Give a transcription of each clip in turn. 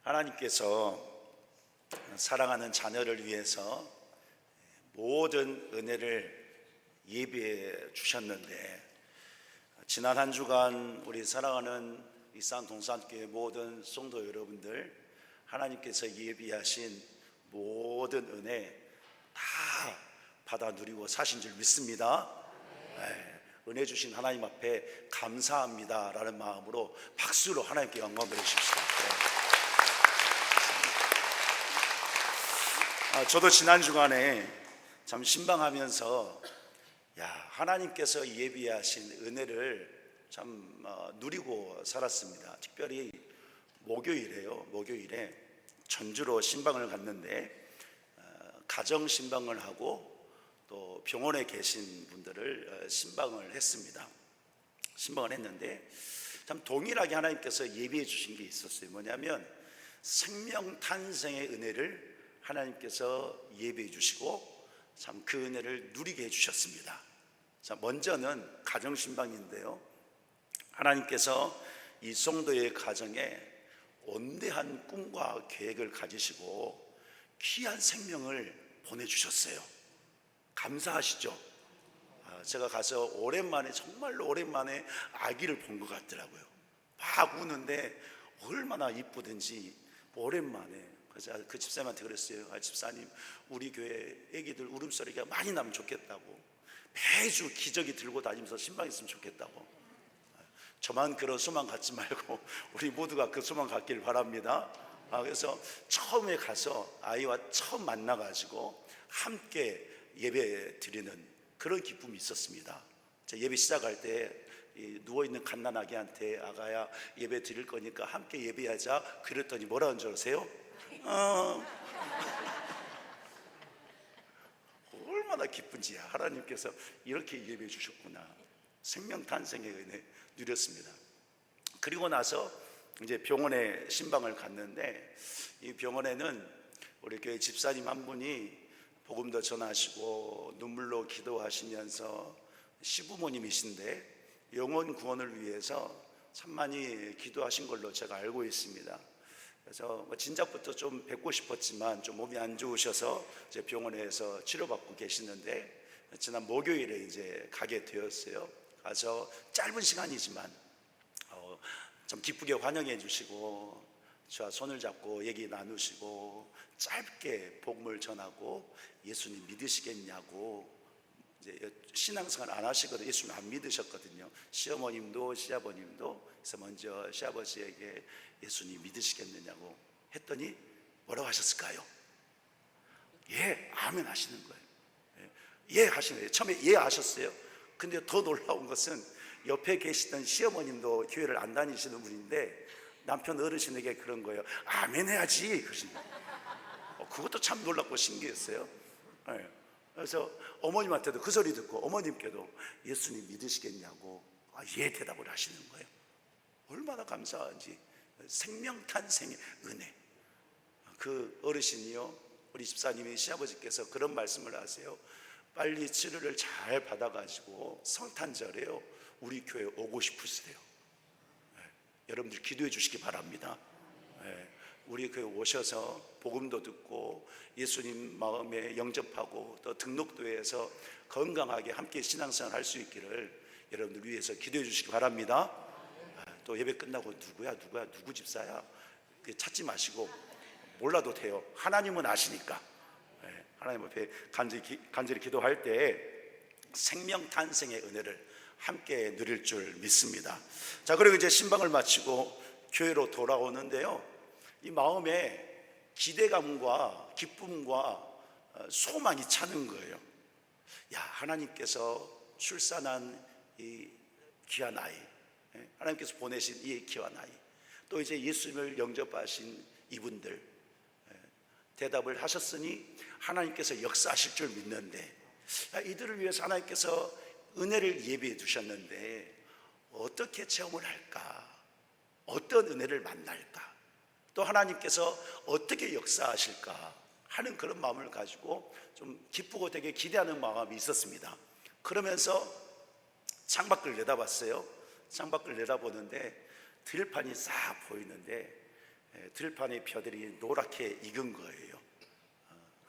하나님께서 사랑하는 자녀를 위해서 모든 은혜를 예비해 주셨는데, 지난 한 주간 우리 사랑하는 이산 동산교회 모든 성도 여러분들, 하나님께서 예비하신 모든 은혜 다 받아 누리고 사신 줄 믿습니다. 은혜 주신 하나님 앞에 감사합니다 라는 마음으로 박수로 하나님께 영광 드리십시오. 저도 지난 주간에 참 신방하면서 하나님께서 예비하신 은혜를 참 누리고 살았습니다. 특별히 목요일에 전주로 신방을 갔는데 가정 신방을 하고 또 병원에 계신 분들을 신방을 했습니다. 신방을 했는데 참 동일하게 하나님께서 예비해 주신 게 있었어요. 뭐냐면 생명 탄생의 은혜를 하나님께서 예비해 주시고 참 그 은혜를 누리게 해주셨습니다. 자, 먼저는 가정 신방인데요, 하나님께서 이 성도의 가정에 원대한 꿈과 계획을 가지시고 귀한 생명을 보내주셨어요. 감사하시죠? 제가 가서 정말로 오랜만에 아기를 본 것 같더라고요. 막 우는데 얼마나 이쁘든지 오랜만에. 그래서 그 집사님한테 그랬어요. 집사님, 우리 교회 애기들 울음소리가 많이 나면 좋겠다고, 매주 기저귀 들고 다니면서 신방했으면 좋겠다고. 저만 그런 소망 갖지 말고 우리 모두가 그 소망 갖길 바랍니다. 그래서 처음에 가서 아이와 처음 만나가지고 함께 예배 드리는 그런 기쁨이 있었습니다. 예배 시작할 때 누워있는 갓난아기한테 아가야 예배 드릴 거니까 함께 예배하자 그랬더니 뭐라는 줄 아세요? 얼마나 기쁜지, 하나님께서 이렇게 예배해 주셨구나. 생명 탄생의 은혜 누렸습니다. 그리고 나서 이제 병원에 신방을 갔는데, 이 병원에는 우리 교회 집사님 한 분이 복음도 전하시고 눈물로 기도하시면서 시부모님이신데 영혼 구원을 위해서 참 많이 기도하신 걸로 제가 알고 있습니다. 그래서 진작부터 좀 뵙고 싶었지만 좀 몸이 안 좋으셔서 이제 병원에서 치료받고 계시는데, 지난 목요일에 이제 가게 되었어요. 가서 짧은 시간이지만 좀 기쁘게 환영해 주시고 저와 손을 잡고 얘기 나누시고 짧게 복음을 전하고 예수님 믿으시겠냐고. 이제 신앙생활 안 하시거든요. 예수님 안 믿으셨거든요. 시어머님도 시아버님도. 그래서 먼저 시아버지에게 예수님 믿으시겠느냐고 했더니 뭐라고 하셨을까요? 예, 아멘 하시는 거예요. 예 하시는 거예요. 처음에 예 하셨어요. 근데 더 놀라운 것은 옆에 계시던 시어머님도 교회를 안 다니시는 분인데 남편 어르신에게 그런 거예요. 아멘 해야지 그러신 거예요. 그것도 참 놀랍고 신기했어요. 그래서 어머님한테도 그 소리 듣고 어머님께도 예수님 믿으시겠냐고 예 대답을 하시는 거예요. 얼마나 감사한지. 생명 탄생의 은혜. 그 어르신이요, 우리 집사님이 시아버지께서 그런 말씀을 하세요. 빨리 치료를 잘 받아가지고 성탄절에요 우리 교회 오고 싶으시대요. 여러분들 기도해 주시기 바랍니다. 우리 교회 오셔서 복음도 듣고 예수님 마음에 영접하고 또 등록도에서 건강하게 함께 신앙생활 할 수 있기를 여러분들 위해서 기도해 주시기 바랍니다. 또 예배 끝나고 누구 집사야 찾지 마시고, 몰라도 돼요. 하나님은 아시니까. 하나님 앞에 간절히 기도할 때 생명 탄생의 은혜를 함께 누릴 줄 믿습니다. 자, 그리고 이제 신방을 마치고 교회로 돌아오는데요, 이 마음에 기대감과 기쁨과 소망이 차는 거예요. 하나님께서 출산한 이 귀한 아이, 하나님께서 보내신 이 귀한 아이, 또 이제 예수님을 영접하신 이분들, 대답을 하셨으니 하나님께서 역사하실 줄 믿는데, 이들을 위해서 하나님께서 은혜를 예비해 두셨는데 어떻게 체험을 할까, 어떤 은혜를 만날까, 또 하나님께서 어떻게 역사하실까 하는 그런 마음을 가지고 좀 기쁘고 되게 기대하는 마음이 있었습니다. 그러면서 창밖을 내다봤어요. 창밖을 내다보는데 들판이 싹 보이는데 들판의 벼들이 노랗게 익은 거예요.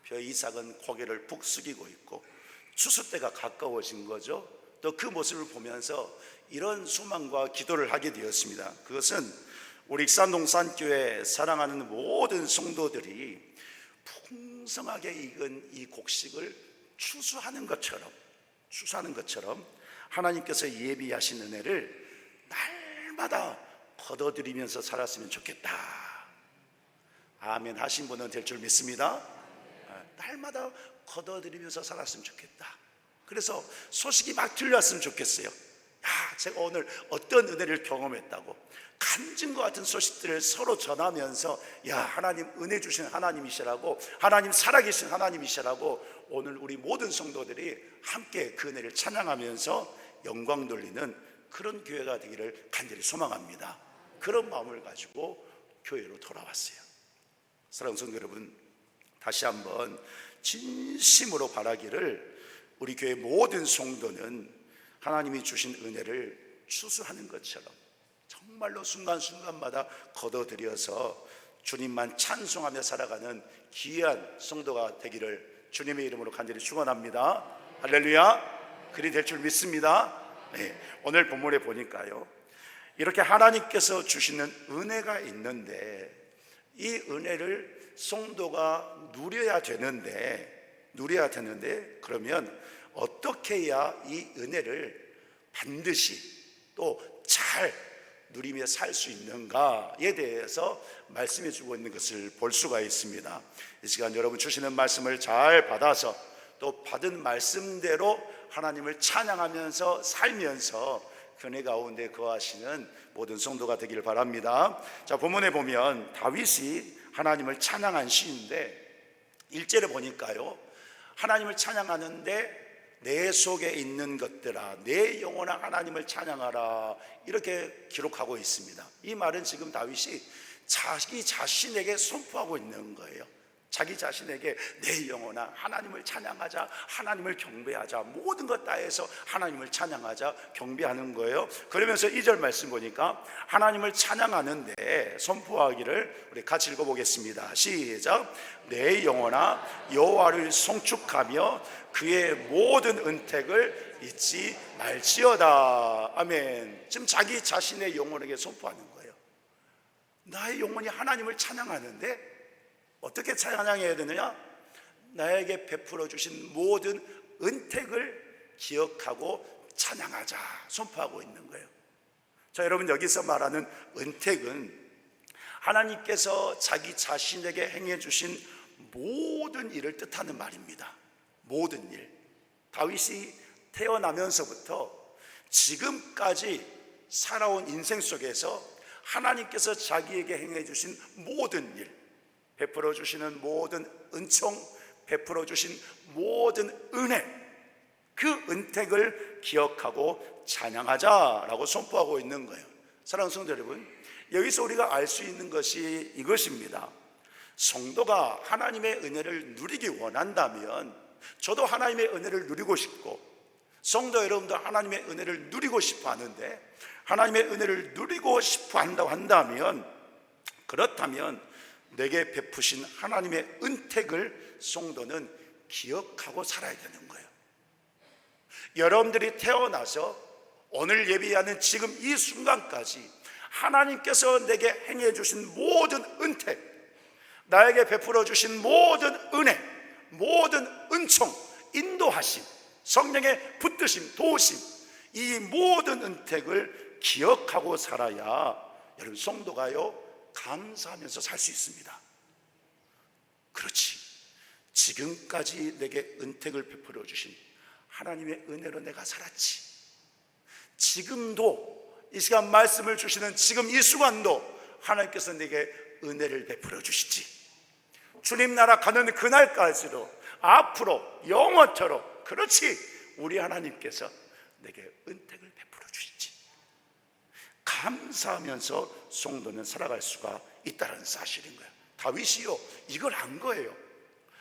벼 이삭은 고개를 북 숙이고 있고 추수 때가 가까워진 거죠. 또 그 모습을 보면서 이런 소망과 기도를 하게 되었습니다. 그것은 우리 익산동산교회 사랑하는 모든 성도들이 풍성하게 익은 이 곡식을 추수하는 것처럼 하나님께서 예비하신 은혜를 날마다 거둬들이면서 살았으면 좋겠다. 아멘 하신 분은 될 줄 믿습니다. 날마다 거둬들이면서 살았으면 좋겠다. 그래서 소식이 막 들렸으면 좋겠어요. 제가 오늘 어떤 은혜를 경험했다고 간증과 같은 소식들을 서로 전하면서 하나님 은혜 주신 하나님이시라고, 하나님 살아계신 하나님이시라고 오늘 우리 모든 성도들이 함께 그 은혜를 찬양하면서 영광 돌리는 그런 교회가 되기를 간절히 소망합니다. 그런 마음을 가지고 교회로 돌아왔어요. 사랑하는 성도 여러분, 다시 한번 진심으로 바라기를 우리 교회 모든 성도는 하나님이 주신 은혜를 추수하는 것처럼 정말로 순간순간마다 거둬들여서 주님만 찬송하며 살아가는 귀한 성도가 되기를 주님의 이름으로 간절히 축원합니다. 할렐루야. 그리 될 줄 믿습니다. 오늘 본문에 보니까요, 이렇게 하나님께서 주시는 은혜가 있는데 이 은혜를 성도가 누려야 되는데 그러면 어떻게 해야 이 은혜를 반드시 또 잘 누리며 살 수 있는가에 대해서 말씀해 주고 있는 것을 볼 수가 있습니다. 이 시간 여러분 주시는 말씀을 잘 받아서 또 받은 말씀대로 하나님을 찬양하면서 살면서 그 은혜 가운데 거하시는 모든 성도가 되기를 바랍니다. 자, 본문에 보면 다윗이 하나님을 찬양한 시인데 1절에 보니까요, 하나님을 찬양하는데 내 속에 있는 것들아 내 영혼아 하나님을 찬양하라, 이렇게 기록하고 있습니다. 이 말은 지금 다윗이 자기 자신에게 선포하고 있는 거예요. 자기 자신에게 내 영혼아 하나님을 찬양하자, 하나님을 경배하자, 모든 것 다해서 하나님을 찬양하자, 경배하는 거예요. 그러면서 2절 말씀 보니까 하나님을 찬양하는데 선포하기를 우리 같이 읽어보겠습니다. 시작. 내 영혼아 여호와를 송축하며 그의 모든 은택을 잊지 말지어다. 아멘. 지금 자기 자신의 영혼에게 선포하는 거예요. 나의 영혼이 하나님을 찬양하는데 어떻게 찬양해야 되느냐? 나에게 베풀어 주신 모든 은택을 기억하고 찬양하자, 선포하고 있는 거예요. 자, 여러분, 여기서 말하는 은택은 하나님께서 자기 자신에게 행해 주신 모든 일을 뜻하는 말입니다. 모든 일. 다윗이 태어나면서부터 지금까지 살아온 인생 속에서 하나님께서 자기에게 행해 주신 모든 일, 베풀어 주시는 모든 은총, 베풀어 주신 모든 은혜, 그 은택을 기억하고 찬양하자라고 선포하고 있는 거예요. 사랑하는 성도 여러분, 여기서 우리가 알 수 있는 것이 이것입니다. 성도가 하나님의 은혜를 누리기 원한다면, 저도 하나님의 은혜를 누리고 싶고 성도 여러분도 하나님의 은혜를 누리고 싶어 하는데, 하나님의 은혜를 누리고 싶어 한다고 한다면, 그렇다면 내게 베푸신 하나님의 은택을 성도는 기억하고 살아야 되는 거예요. 여러분들이 태어나서 오늘 예배하는 지금 이 순간까지 하나님께서 내게 행해 주신 모든 은택, 나에게 베풀어 주신 모든 은혜, 모든 은총, 인도하심, 성령의 붙드심, 도우심, 이 모든 은택을 기억하고 살아야 여러분 성도가요 감사하면서 살 수 있습니다. 그렇지, 지금까지 내게 은택을 베풀어 주신 하나님의 은혜로 내가 살았지, 지금도 이 시간 말씀을 주시는 지금 이 순간도 하나님께서 내게 은혜를 베풀어 주시지, 주님 나라 가는 그날까지도 앞으로 영원토록, 그렇지, 우리 하나님께서 내게 은택을 베풀어 주시지, 감사하면서 성도는 살아갈 수가 있다는 사실인 거예요. 다윗이요 이걸 안 거예요.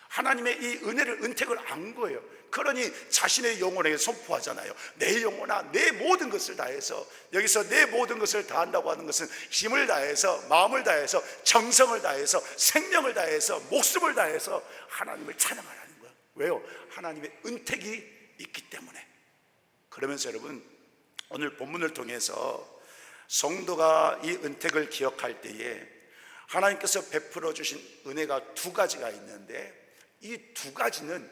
하나님의 이 은혜를, 은택을 안 거예요. 그러니 자신의 영혼에게 선포하잖아요. 내 영혼아, 내 모든 것을 다해서, 여기서 내 모든 것을 다한다고 하는 것은 힘을 다해서, 마음을 다해서, 정성을 다해서, 생명을 다해서, 목숨을 다해서 하나님을 찬양하라는 거예요. 왜요? 하나님의 은택이 있기 때문에. 그러면서 여러분, 오늘 본문을 통해서 성도가 이 은택을 기억할 때에 하나님께서 베풀어 주신 은혜가 두 가지가 있는데, 이 두 가지는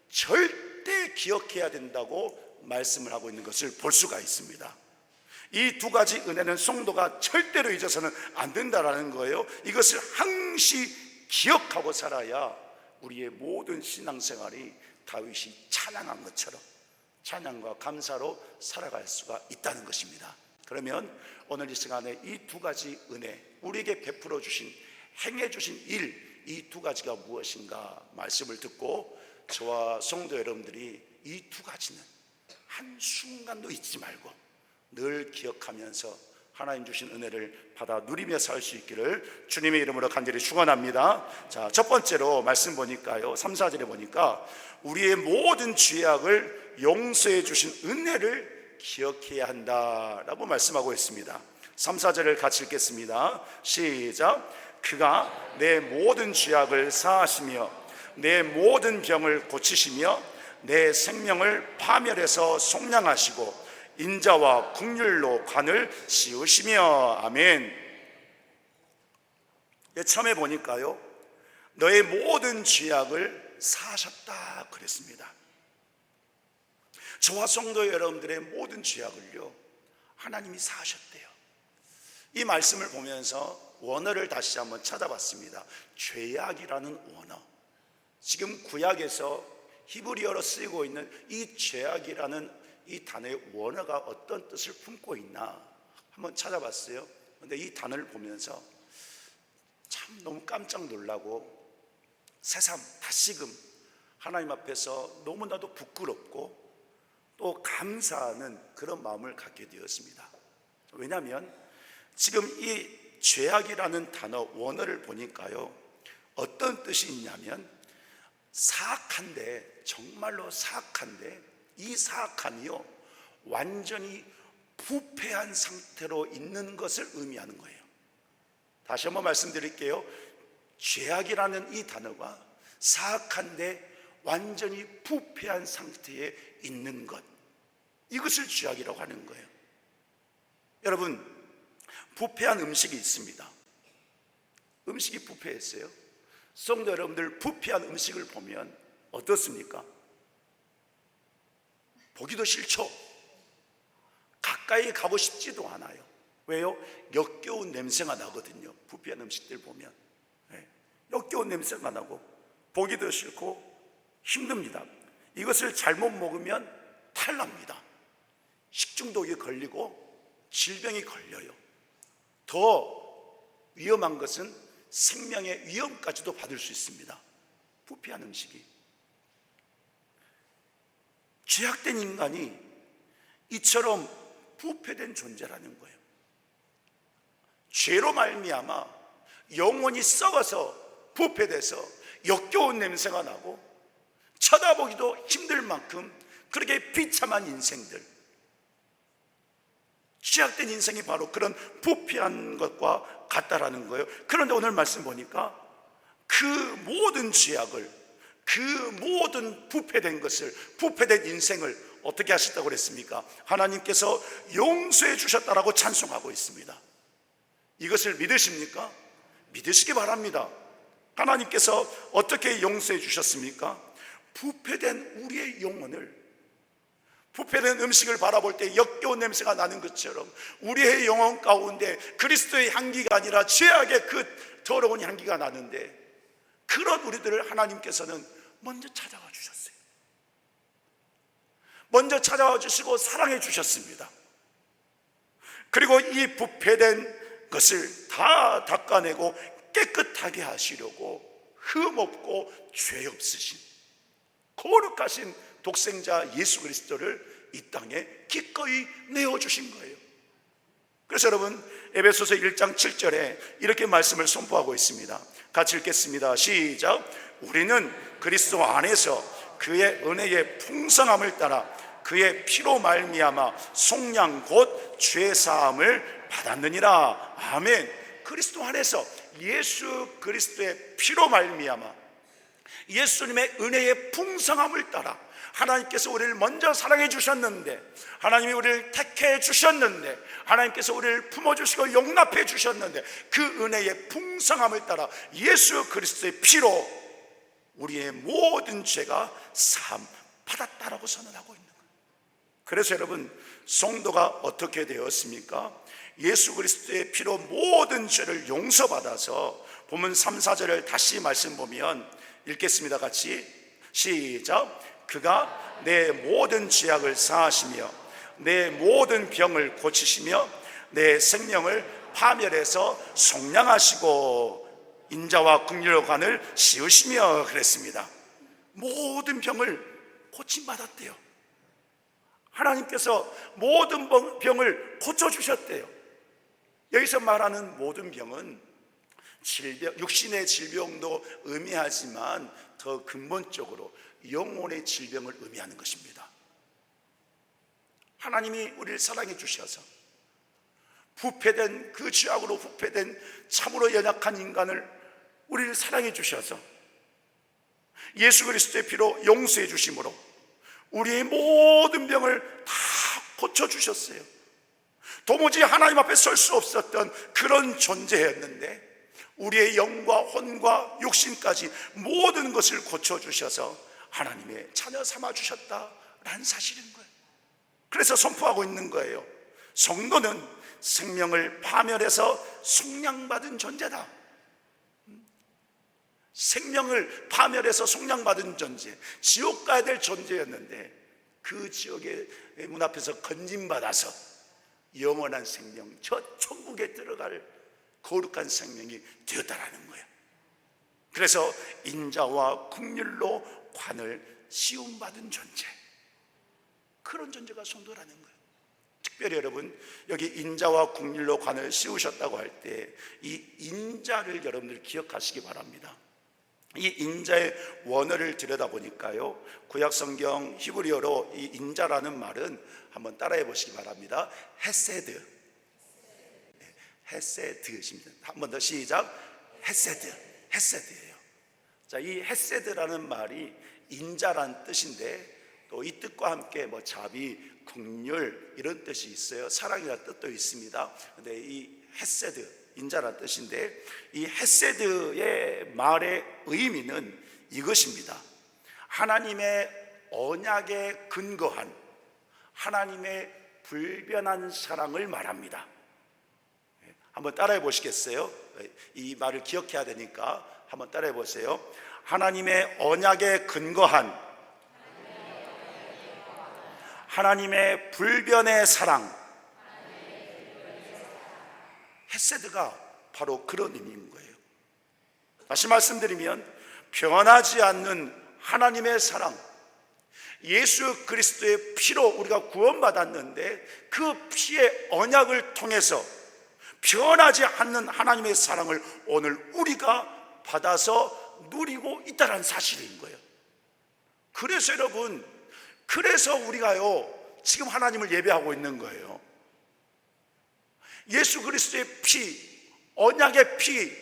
절대 기억해야 된다고 말씀을 하고 있는 것을 볼 수가 있습니다. 이 두 가지 은혜는 성도가 절대로 잊어서는 안 된다라는 거예요. 이것을 항시 기억하고 살아야 우리의 모든 신앙생활이 다윗이 찬양한 것처럼 찬양과 감사로 살아갈 수가 있다는 것입니다. 그러면 오늘 이 시간에 이 두 가지 은혜, 우리에게 베풀어 주신, 행해 주신 일, 이 두 가지가 무엇인가 말씀을 듣고 저와 성도 여러분들이 이 두 가지는 한순간도 잊지 말고 늘 기억하면서 하나님 주신 은혜를 받아 누리며 살 수 있기를 주님의 이름으로 간절히 축원합니다. 자, 첫 번째로 말씀 보니까요, 3, 4절에 보니까 우리의 모든 죄악을 용서해 주신 은혜를 기억해야 한다라고 말씀하고 있습니다. 3, 4절을 같이 읽겠습니다. 시작. 그가 내 모든 죄악을 사하시며 내 모든 병을 고치시며 내 생명을 파멸해서 속량하시고 인자와 긍휼로 관을 씌우시며. 아멘. 처음에 보니까요, 너의 모든 죄악을 사하셨다 그랬습니다. 저와 성도 여러분들의 모든 죄악을요, 하나님이 사하셨대요. 이 말씀을 보면서 원어를 다시 한번 찾아봤습니다. 죄악이라는 원어, 지금 구약에서 히브리어로 쓰이고 있는 이 죄악이라는 이 단어의 원어가 어떤 뜻을 품고 있나 한번 찾아봤어요. 그런데 이 단어를 보면서 참 너무 깜짝 놀라고 새삼 다시금 하나님 앞에서 너무나도 부끄럽고 또 감사하는 그런 마음을 갖게 되었습니다. 왜냐하면 지금 이 죄악이라는 단어 원어를 보니까요, 어떤 뜻이 있냐면 사악한데, 정말로 사악한데 이 사악함이요 완전히 부패한 상태로 있는 것을 의미하는 거예요. 다시 한번 말씀드릴게요. 죄악이라는 이 단어가 사악한데 완전히 부패한 상태에 있는 것, 이것을 죄악이라고 하는 거예요. 여러분, 부패한 음식이 있습니다. 음식이 부패했어요. 성도 여러분들, 부패한 음식을 보면 어떻습니까? 보기도 싫죠. 가까이 가고 싶지도 않아요. 왜요? 역겨운 냄새가 나거든요. 부패한 음식들 보면 역겨운 냄새가 나고 보기도 싫고 힘듭니다. 이것을 잘못 먹으면 탈납니다. 식중독에 걸리고 질병이 걸려요. 더 위험한 것은 생명의 위험까지도 받을 수 있습니다. 부패한 음식이. 죄악된 인간이 이처럼 부패된 존재라는 거예요. 죄로 말미암아 영혼이 썩어서 부패돼서 역겨운 냄새가 나고 쳐다보기도 힘들 만큼 그렇게 비참한 인생들, 죄악된 인생이 바로 그런 부패한 것과 같다라는 거예요. 그런데 오늘 말씀 보니까 그 모든 죄악을, 그 모든 부패된 것을, 부패된 인생을 어떻게 하셨다고 그랬습니까? 하나님께서 용서해 주셨다라고 찬송하고 있습니다. 이것을 믿으십니까? 믿으시기 바랍니다. 하나님께서 어떻게 용서해 주셨습니까? 부패된 우리의 영혼을, 부패된 음식을 바라볼 때 역겨운 냄새가 나는 것처럼 우리의 영혼 가운데 그리스도의 향기가 아니라 죄악의 그 더러운 향기가 나는데, 그런 우리들을 하나님께서는 먼저 찾아와 주셨어요. 먼저 찾아와 주시고 사랑해 주셨습니다. 그리고 이 부패된 것을 다 닦아내고 깨끗하게 하시려고 흠없고 죄 없으신 거룩하신 독생자 예수 그리스도를 이 땅에 기꺼이 내어주신 거예요. 그래서 여러분, 에베소서 1장 7절에 이렇게 말씀을 선포하고 있습니다. 같이 읽겠습니다. 시작. 우리는 그리스도 안에서 그의 은혜의 풍성함을 따라 그의 피로 말미암아 속량 곧 죄사함을 받았느니라. 아멘. 그리스도 안에서 예수 그리스도의 피로 말미암아 예수님의 은혜의 풍성함을 따라 하나님께서 우리를 먼저 사랑해 주셨는데, 하나님이 우리를 택해 주셨는데, 하나님께서 우리를 품어주시고 용납해 주셨는데, 그 은혜의 풍성함을 따라 예수 그리스도의 피로 우리의 모든 죄가 사함 받았다라고 선언하고 있는 거예요. 그래서 여러분, 성도가 어떻게 되었습니까? 예수 그리스도의 피로 모든 죄를 용서받아서 본문 3, 4절을 다시 말씀 보면 읽겠습니다. 같이 시작. 그가 내 모든 죄악을 사하시며 내 모든 병을 고치시며 내 생명을 파멸해서 속량하시고 인자와 긍휼의 관을 씌우시며 그랬습니다. 모든 병을 고침받았대요. 하나님께서 모든 병을 고쳐주셨대요. 여기서 말하는 모든 병은 질병, 육신의 질병도 의미하지만 더 근본적으로 영혼의 질병을 의미하는 것입니다. 하나님이 우리를 사랑해 주셔서 부패된 그 죄악으로 부패된 참으로 연약한 인간을 우리를 사랑해 주셔서 예수 그리스도의 피로 용서해 주심으로 우리의 모든 병을 다 고쳐주셨어요. 도무지 하나님 앞에 설 수 없었던 그런 존재였는데 우리의 영과 혼과 육신까지 모든 것을 고쳐주셔서 하나님의 자녀 삼아주셨다라는 사실인 거예요. 그래서 선포하고 있는 거예요. 성도는 생명을 파멸해서 속량받은 존재다. 생명을 파멸해서 속량받은 존재, 지옥 가야 될 존재였는데 그 지옥의 문 앞에서 건진받아서 영원한 생명, 저 천국에 들어갈 거룩한 생명이 되었다라는 거예요. 그래서 인자와 긍휼로 관을 씌움받은 존재, 그런 존재가 성도라는 거예요. 특별히 여러분, 여기 인자와 긍휼로 관을 씌우셨다고 할 때 이 인자를 여러분들 기억하시기 바랍니다. 이 인자의 원어를 들여다보니까요, 구약성경 히브리어로 이 인자라는 말은 한번 따라해 보시기 바랍니다. 헤세드, 헤세드입니다. 한 번 더 시작. 헤세드, 헤세드예요. 자, 이 헤세드라는 말이 인자란 뜻인데 또 이 뜻과 함께 뭐 자비, 긍휼 이런 뜻이 있어요. 사랑이라는 뜻도 있습니다. 근데 이 헤세드, 인자란 뜻인데 이 헤세드의 말의 의미는 이것입니다. 하나님의 언약에 근거한 하나님의 불변한 사랑을 말합니다. 한번 따라해 보시겠어요? 이 말을 기억해야 되니까 한번 따라해 보세요. 하나님의 언약에 근거한 하나님의 불변의 사랑, 헤세드가 바로 그런 의미인 거예요. 다시 말씀드리면 변하지 않는 하나님의 사랑, 예수 그리스도의 피로 우리가 구원받았는데 그 피의 언약을 통해서 변하지 않는 하나님의 사랑을 오늘 우리가 받아서 누리고 있다는 사실인 거예요. 그래서 여러분, 그래서 우리가요 지금 하나님을 예배하고 있는 거예요. 예수 그리스도의 피, 언약의 피,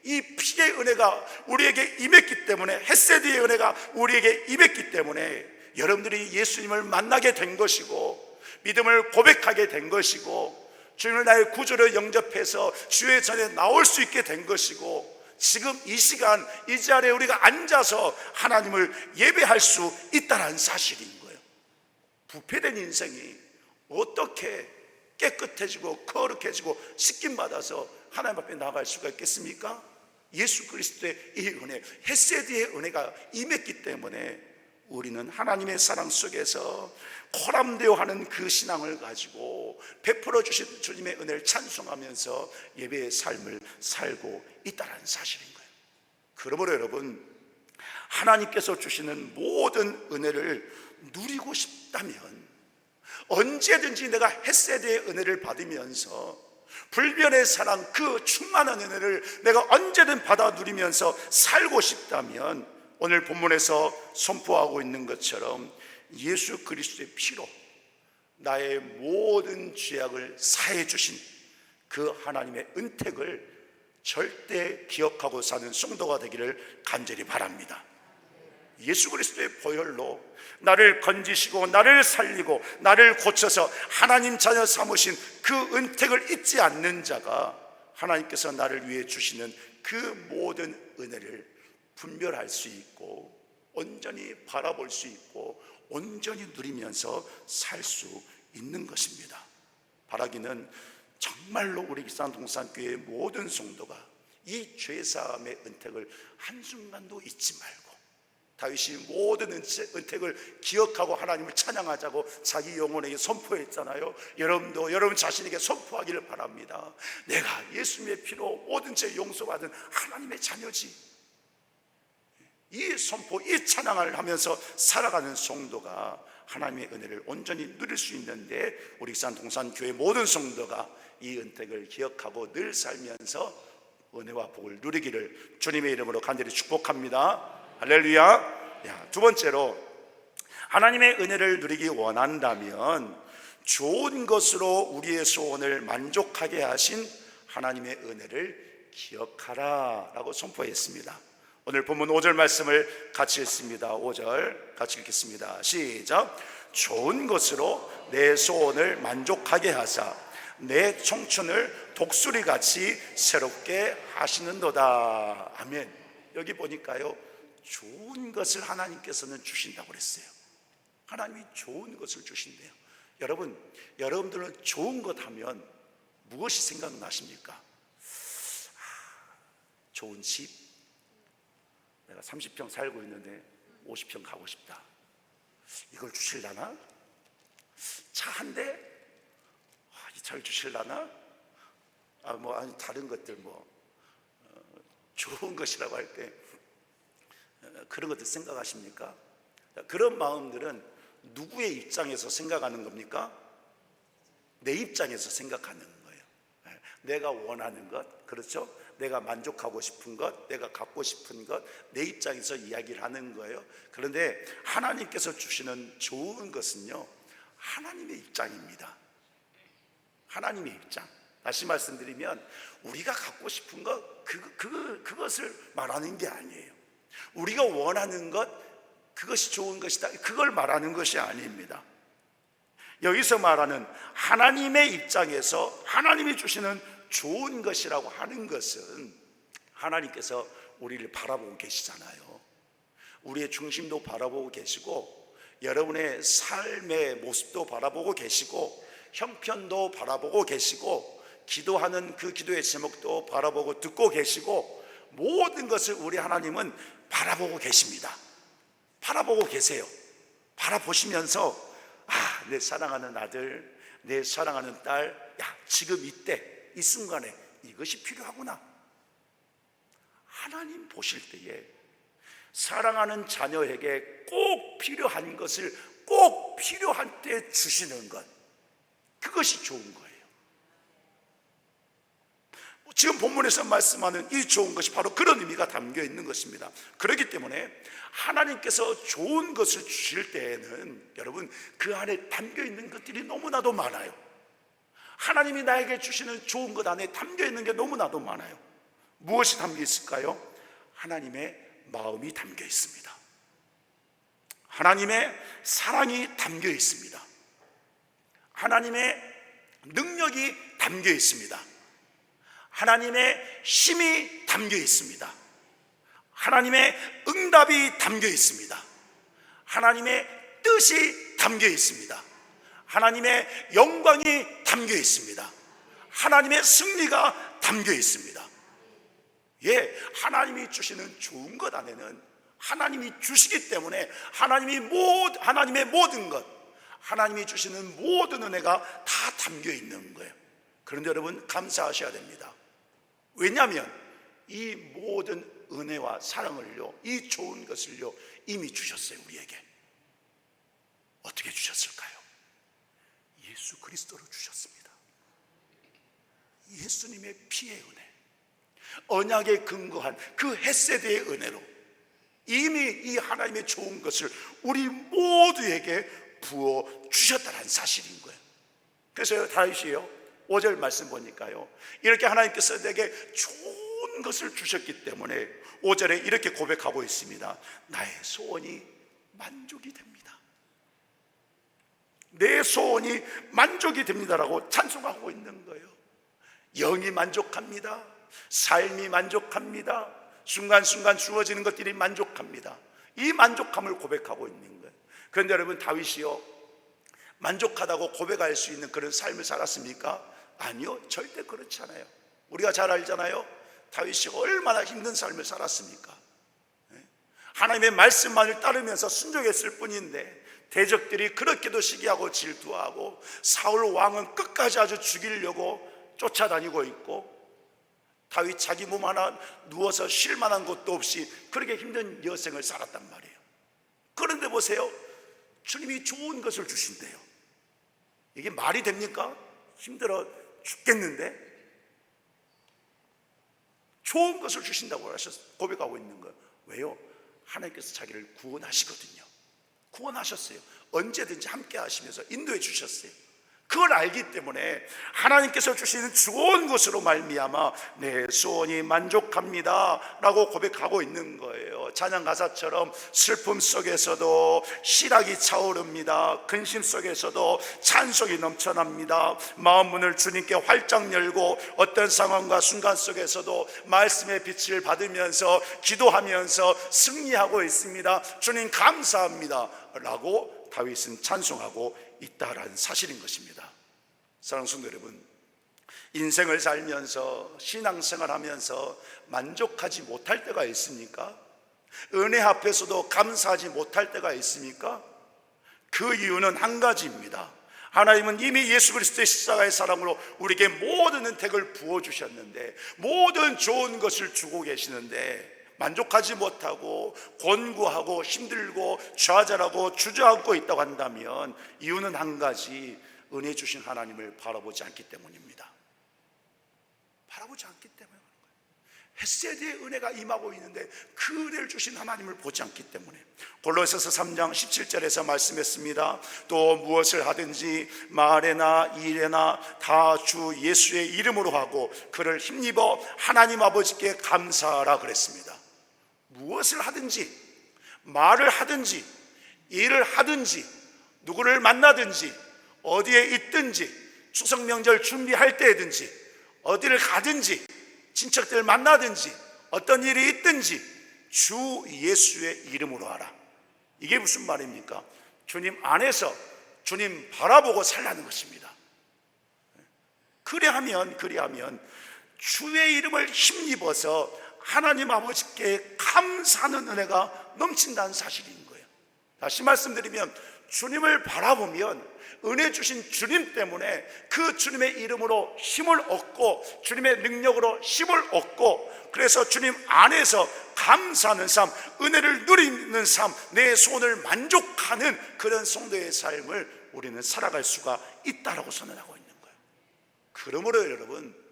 이 피의 은혜가 우리에게 임했기 때문에, 헤세드의 은혜가 우리에게 임했기 때문에 여러분들이 예수님을 만나게 된 것이고 믿음을 고백하게 된 것이고 주님을 나의 구주로 영접해서 주의 전에 나올 수 있게 된 것이고 지금 이 시간 이 자리에 우리가 앉아서 하나님을 예배할 수 있다는 사실인 거예요. 부패된 인생이 어떻게 깨끗해지고 거룩해지고 씻김받아서 하나님 앞에 나아갈 수가 있겠습니까? 예수 그리스도의 이 은혜, 헤세드의 은혜가 임했기 때문에 우리는 하나님의 사랑 속에서 코람되어 하는 그 신앙을 가지고 베풀어 주신 주님의 은혜를 찬송하면서 예배의 삶을 살고 있다는 사실인 거예요. 그러므로 여러분, 하나님께서 주시는 모든 은혜를 누리고 싶다면 언제든지 내가 헤세드의 은혜를 받으면서 불변의 사랑, 그 충만한 은혜를 내가 언제든 받아 누리면서 살고 싶다면 오늘 본문에서 선포하고 있는 것처럼 예수 그리스도의 피로 나의 모든 죄악을 사해 주신 그 하나님의 은택을 절대 기억하고 사는 성도가 되기를 간절히 바랍니다. 예수 그리스도의 보혈로 나를 건지시고 나를 살리고 나를 고쳐서 하나님 자녀 삼으신 그 은택을 잊지 않는 자가 하나님께서 나를 위해 주시는 그 모든 은혜를 분별할 수 있고 온전히 바라볼 수 있고 온전히 누리면서 살 수 있는 것입니다. 바라기는 정말로 우리 기산동산교회의 모든 성도가 이 죄사함의 은택을 한순간도 잊지 말고 다윗이 모든 은택을 기억하고 하나님을 찬양하자고 자기 영혼에게 선포했잖아요. 여러분도 여러분 자신에게 선포하기를 바랍니다. 내가 예수님의 피로 모든 죄 용서받은 하나님의 자녀지. 이 선포, 이 찬양을 하면서 살아가는 성도가 하나님의 은혜를 온전히 누릴 수 있는데 우리 기산동산교회 모든 성도가 이 은택을 기억하고 늘 살면서 은혜와 복을 누리기를 주님의 이름으로 간절히 축복합니다. 할렐루야. 두 번째로 하나님의 은혜를 누리기 원한다면 좋은 것으로 우리의 소원을 만족하게 하신 하나님의 은혜를 기억하라 라고 선포했습니다. 오늘 본문 5절 말씀을 같이 읽습니다. 5절 같이 읽겠습니다. 시작. 좋은 것으로 내 소원을 만족하게 하사 내 청춘을 독수리같이 새롭게 하시는도다. 아멘. 여기 보니까요, 좋은 것을 하나님께서는 주신다고 그랬어요. 하나님이 좋은 것을 주신대요. 여러분, 여러분들은 좋은 것 하면 무엇이 생각나십니까? 좋은 집, 내가 30평 살고 있는데 50평 가고 싶다. 이걸 주실라나? 차 한 대? 이 차를 주실라나? 아니 다른 것들 좋은 것이라고 할 때 그런 것들 생각하십니까? 그런 마음들은 누구의 입장에서 생각하는 겁니까? 내 입장에서 생각하는 거예요. 내가 원하는 것, 그렇죠? 내가 만족하고 싶은 것, 내가 갖고 싶은 것, 내 입장에서 이야기를 하는 거예요. 그런데 하나님께서 주시는 좋은 것은요, 하나님의 입장입니다. 하나님의 입장. 다시 말씀드리면 우리가 갖고 싶은 것, 그것을 말하는 게 아니에요. 우리가 원하는 것, 그것이 좋은 것이다, 그걸 말하는 것이 아닙니다. 여기서 말하는 하나님의 입장에서 하나님이 주시는 좋은 것이라고 하는 것은 하나님께서 우리를 바라보고 계시잖아요. 우리의 중심도 바라보고 계시고 여러분의 삶의 모습도 바라보고 계시고 형편도 바라보고 계시고 기도하는 그 기도의 제목도 바라보고 듣고 계시고 모든 것을 우리 하나님은 바라보고 계십니다. 바라보고 계세요. 바라보시면서 내 사랑하는 아들, 내 사랑하는 딸, 지금 이때 이 순간에 이것이 필요하구나. 하나님 보실 때에 사랑하는 자녀에게 꼭 필요한 것을 꼭 필요한 때 주시는 것, 그것이 좋은 거예요. 지금 본문에서 말씀하는 이 좋은 것이 바로 그런 의미가 담겨 있는 것입니다. 그렇기 때문에 하나님께서 좋은 것을 주실 때에는 여러분 그 안에 담겨 있는 것들이 너무나도 많아요. 하나님이 나에게 주시는 좋은 것 안에 담겨 있는 게 너무나도 많아요. 무엇이 담겨 있을까요? 하나님의 마음이 담겨 있습니다. 하나님의 사랑이 담겨 있습니다. 하나님의 능력이 담겨 있습니다. 하나님의 힘이 담겨 있습니다. 하나님의 응답이 담겨 있습니다. 하나님의 뜻이 담겨 있습니다. 하나님의 영광이 담겨 있습니다. 하나님의 승리가 담겨 있습니다. 하나님이 주시는 좋은 것 안에는 하나님이 주시기 때문에 하나님의 모든 것, 하나님이 주시는 모든 은혜가 다 담겨 있는 거예요. 그런데 여러분 감사하셔야 됩니다. 왜냐하면 이 모든 은혜와 사랑을요, 이 좋은 것을요 이미 주셨어요. 우리에게 어떻게 주셨을까요? 예수 그리스도로 주셨습니다. 예수님의 피의 은혜, 언약에 근거한 그 헤세드의 은혜로 이미 이 하나님의 좋은 것을 우리 모두에게 부어 주셨다는 사실인 거예요. 그래서 다윗이요 5절 말씀 보니까요, 이렇게 하나님께서 내게 좋은 것을 주셨기 때문에 5절에 이렇게 고백하고 있습니다. 나의 소원이 만족이 됩니다. 내 소원이 만족이 됩니다라고 찬송하고 있는 거예요. 영이 만족합니다. 삶이 만족합니다. 순간순간 주어지는 것들이 만족합니다. 이 만족함을 고백하고 있는 거예요. 그런데 여러분, 다윗이요 만족하다고 고백할 수 있는 그런 삶을 살았습니까? 아니요, 절대 그렇지 않아요. 우리가 잘 알잖아요. 다윗이 얼마나 힘든 삶을 살았습니까? 하나님의 말씀만을 따르면서 순종했을 뿐인데 대적들이 그렇게도 시기하고 질투하고 사울 왕은 끝까지 아주 죽이려고 쫓아다니고 있고, 다윗 자기 몸 하나 누워서 쉴 만한 곳도 없이 그렇게 힘든 여생을 살았단 말이에요. 그런데 보세요, 주님이 좋은 것을 주신대요. 이게 말이 됩니까? 힘들어 죽겠는데 좋은 것을 주신다고 고백하고 있는 거예요. 왜요? 하나님께서 자기를 구원하시거든요. 구원하셨어요. 언제든지 함께 하시면서 인도해 주셨어요. 그걸 알기 때문에 하나님께서 주시는 좋은 것으로 말미암아 내 소원이 만족합니다 라고 고백하고 있는 거예요. 찬양 가사처럼 슬픔 속에서도 시락이 차오릅니다. 근심 속에서도 찬송이 넘쳐납니다. 마음 문을 주님께 활짝 열고 어떤 상황과 순간 속에서도 말씀의 빛을 받으면서 기도하면서 승리하고 있습니다. 주님 감사합니다 라고 다윗은 찬송하고 있다라는 사실인 것입니다. 사랑하는 성도 여러분, 인생을 살면서 신앙생활하면서 만족하지 못할 때가 있습니까? 은혜 앞에서도 감사하지 못할 때가 있습니까? 그 이유는 한 가지입니다. 하나님은 이미 예수 그리스도의 십자가의 사랑으로 우리에게 모든 혜택을 부어주셨는데, 모든 좋은 것을 주고 계시는데 만족하지 못하고 권고하고 힘들고 좌절하고 주저앉고 있다고 한다면 이유는 한 가지, 은혜 주신 하나님을 바라보지 않기 때문입니다. 바라보지 않기 때문에 그런 거예요. 헤세드의 은혜가 임하고 있는데 그 은혜를 주신 하나님을 보지 않기 때문에. 골로새서 3장 17절에서 말씀했습니다. 또 무엇을 하든지 말에나 일에나 다 주 예수의 이름으로 하고 그를 힘입어 하나님 아버지께 감사하라 그랬습니다. 무엇을 하든지, 말을 하든지, 일을 하든지, 누구를 만나든지, 어디에 있든지, 추석 명절 준비할 때든지, 어디를 가든지, 친척들 만나든지, 어떤 일이 있든지 주 예수의 이름으로 하라. 이게 무슨 말입니까? 주님 안에서 주님 바라보고 살라는 것입니다. 그리하면 주의 이름을 힘입어서 하나님 아버지께 감사하는 은혜가 넘친다는 사실인 거예요. 다시 말씀드리면 주님을 바라보면 은혜 주신 주님 때문에 그 주님의 이름으로 힘을 얻고 주님의 능력으로 힘을 얻고, 그래서 주님 안에서 감사하는 삶, 은혜를 누리는 삶, 내 소원을 만족하는 그런 성도의 삶을 우리는 살아갈 수가 있다라고 선언하고 있는 거예요. 그러므로 여러분,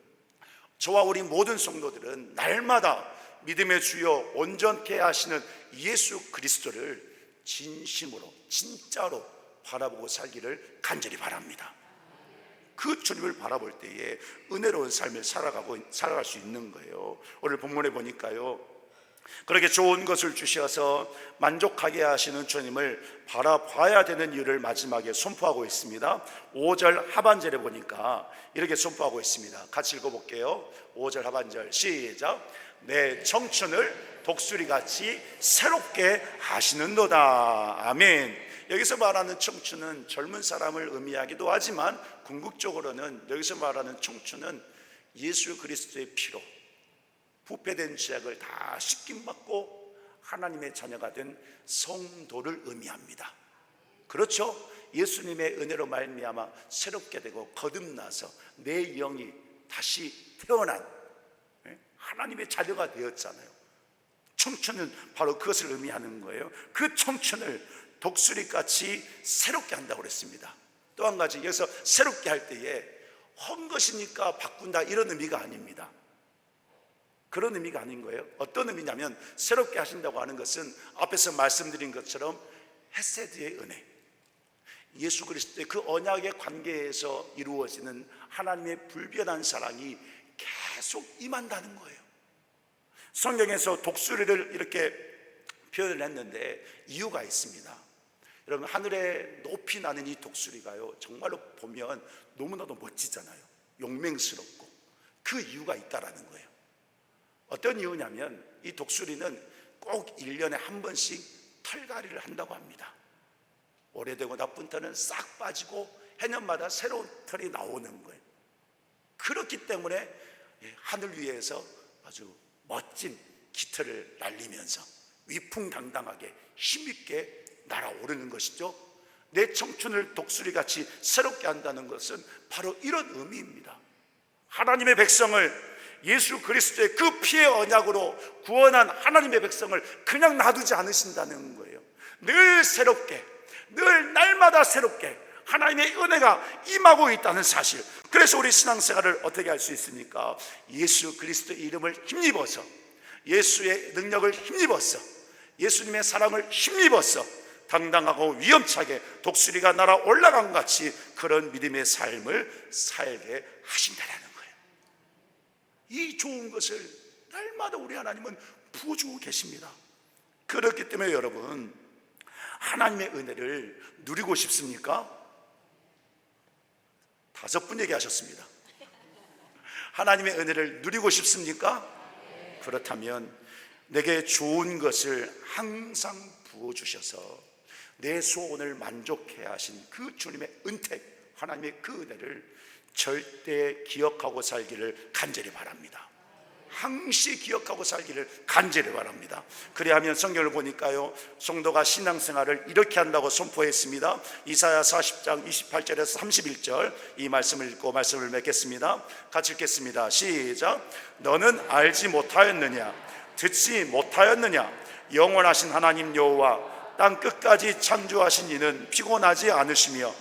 저와 우리 모든 성도들은 날마다 믿음의 주여 온전케 하시는 예수 그리스도를 진심으로 진짜로 바라보고 살기를 간절히 바랍니다. 그 주님을 바라볼 때에 은혜로운 삶을 살아갈 수 있는 거예요. 오늘 본문에 보니까요, 그렇게 좋은 것을 주셔서 만족하게 하시는 주님을 바라봐야 되는 이유를 마지막에 선포하고 있습니다. 5절 하반절에 보니까 이렇게 선포하고 있습니다. 같이 읽어볼게요. 5절 하반절 시작. 내 청춘을 독수리같이 새롭게 하시는도다. 아멘. 여기서 말하는 청춘은 젊은 사람을 의미하기도 하지만 궁극적으로는 여기서 말하는 청춘은 예수 그리스도의 피로 부패된 죄악을 다 씻김받고 하나님의 자녀가 된 성도를 의미합니다. 그렇죠? 예수님의 은혜로 말미암아 새롭게 되고 거듭나서 내 영이 다시 태어난 하나님의 자녀가 되었잖아요. 청춘은 바로 그것을 의미하는 거예요. 그 청춘을 독수리같이 새롭게 한다고 그랬습니다. 또 한 가지, 여기서 새롭게 할 때에 헛 것이니까 바꾼다 이런 의미가 아닙니다. 그런 의미가 아닌 거예요. 어떤 의미냐면 새롭게 하신다고 하는 것은 앞에서 말씀드린 것처럼 헤세드의 은혜, 예수 그리스도의 그 언약의 관계에서 이루어지는 하나님의 불변한 사랑이 계속 임한다는 거예요. 성경에서 독수리를 이렇게 표현을 했는데 이유가 있습니다. 여러분, 하늘에 높이 나는 이 독수리가요, 정말로 보면 너무나도 멋지잖아요. 용맹스럽고. 그 이유가 있다라는 거예요. 어떤 이유냐면 이 독수리는 꼭 1년에 한 번씩 털갈이를 한다고 합니다. 오래되고 나쁜 털은 싹 빠지고 해년마다 새로운 털이 나오는 거예요. 그렇기 때문에 하늘 위에서 아주 멋진 깃털을 날리면서 위풍당당하게 힘있게 날아오르는 것이죠. 내 청춘을 독수리같이 새롭게 한다는 것은 바로 이런 의미입니다. 하나님의 백성을, 예수 그리스도의 그 피의 언약으로 구원한 하나님의 백성을 그냥 놔두지 않으신다는 거예요. 늘 새롭게, 늘 날마다 새롭게 하나님의 은혜가 임하고 있다는 사실. 그래서 우리 신앙생활을 어떻게 할 수 있습니까? 예수 그리스도의 이름을 힘입어서, 예수의 능력을 힘입어서, 예수님의 사랑을 힘입어서 당당하고 위엄차게 독수리가 날아 올라간 것 같이 그런 믿음의 삶을 살게 하신다는 거예요. 이 좋은 것을 날마다 우리 하나님은 부어주고 계십니다. 그렇기 때문에 여러분, 하나님의 은혜를 누리고 싶습니까? 5분 얘기하셨습니다. 하나님의 은혜를 누리고 싶습니까? 그렇다면 내게 좋은 것을 항상 부어주셔서 내 소원을 만족해 하신 그 주님의 은택, 하나님의 그 은혜를 절대 기억하고 살기를 간절히 바랍니다. 항시 기억하고 살기를 간절히 바랍니다. 그래야하면 성경을 보니까요, 성도가 신앙생활을 이렇게 한다고 선포했습니다. 이사야 40장 28절에서 31절 이 말씀을 읽고 말씀을 맺겠습니다. 같이 읽겠습니다. 시작. 너는 알지 못하였느냐? 듣지 못하였느냐? 영원하신 하나님 여호와 땅 끝까지 창조하신 이는 피곤하지 않으시며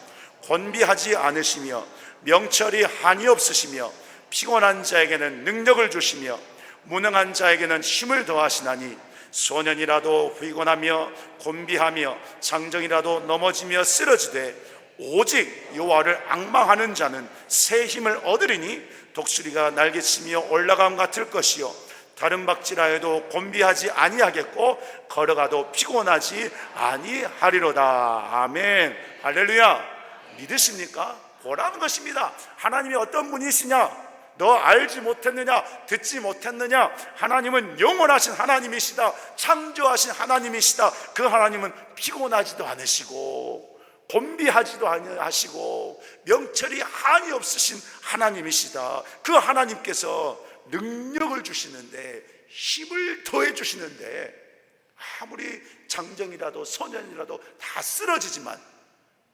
곤비하지 않으시며 명철이 한이 없으시며 피곤한 자에게는 능력을 주시며 무능한 자에게는 힘을 더하시나니 소년이라도 피곤하며 곤비하며 장정이라도 넘어지며 쓰러지되 오직 여호와를 앙망하는 자는 새 힘을 얻으리니 독수리가 날개치며 올라감 같을 것이요 다른 박질하여도 곤비하지 아니하겠고 걸어가도 피곤하지 아니하리로다. 아멘. 할렐루야. 믿으십니까? 보라는 것입니다. 하나님이 어떤 분이시냐? 너 알지 못했느냐? 듣지 못했느냐? 하나님은 영원하신 하나님이시다. 창조하신 하나님이시다. 그 하나님은 피곤하지도 않으시고 곤비하지도 아니하시고 명철이 한이 없으신 하나님이시다. 그 하나님께서 능력을 주시는데, 힘을 더해 주시는데, 아무리 장정이라도 소년이라도 다 쓰러지지만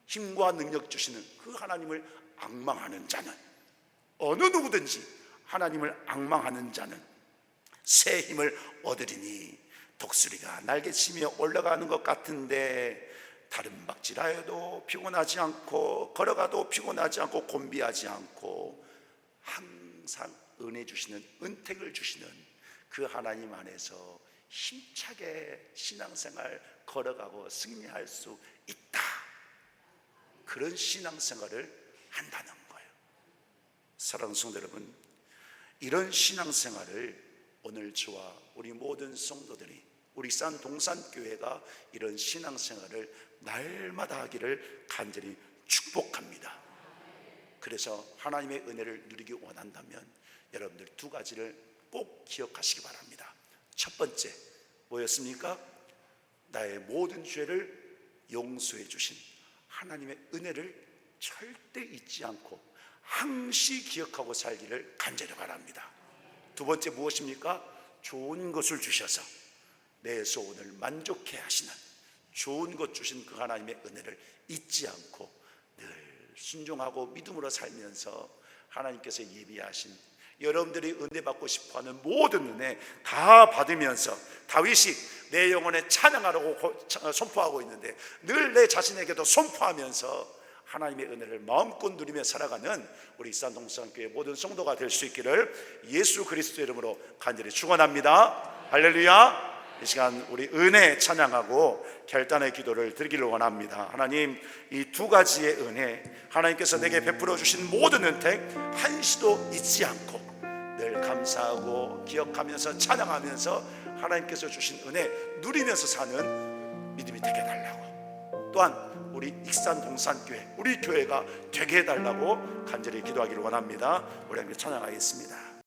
힘과 능력 주시는 그 하나님을 앙망하는 자는, 어느 누구든지 하나님을 앙망하는 자는 새 힘을 얻으리니 독수리가 날개치며 올라가는 것 같은데 다른 박질하여도 피곤하지 않고 걸어가도 피곤하지 않고 곤비하지 않고 항상 은혜 주시는, 은택을 주시는 그 하나님 안에서 힘차게 신앙생활 걸어가고 승리할 수 있다. 그런 신앙생활을 한다는 거예요. 사랑하는 성도 여러분, 이런 신앙생활을 오늘 저와 우리 모든 성도들이, 우리 산 동산교회가 이런 신앙생활을 날마다 하기를 간절히 축복합니다. 그래서 하나님의 은혜를 누리기 원한다면 여러분들 2가지를 꼭 기억하시기 바랍니다. 첫 번째 뭐였습니까? 나의 모든 죄를 용서해 주신 하나님의 은혜를 절대 잊지 않고 항시 기억하고 살기를 간절히 바랍니다. 2번째 무엇입니까? 좋은 것을 주셔서 내 소원을 만족해 하시는, 좋은 것 주신 그 하나님의 은혜를 잊지 않고 늘 순종하고 믿음으로 살면서 하나님께서 예비하신, 여러분들이 은혜 받고 싶어하는 모든 은혜 다 받으면서, 다윗이 내 영혼에 찬양하라고 선포하고 있는데 늘 내 자신에게도 선포하면서 하나님의 은혜를 마음껏 누리며 살아가는 우리 익산동산교회 모든 성도가 될 수 있기를 예수 그리스도의 이름으로 간절히 축원합니다. 할렐루야. 이 시간 우리 은혜 찬양하고 결단의 기도를 드리기를 원합니다. 하나님, 이 두 가지의 은혜, 하나님께서 내게 베풀어 주신 모든 은택 한시도 잊지 않고 늘 감사하고 기억하면서 찬양하면서 하나님께서 주신 은혜 누리면서 사는 믿음이 되게 해달라고, 또한 우리 익산동산교회, 우리 교회가 되게 해달라고 간절히 기도하기를 원합니다. 우리 함께 찬양하겠습니다.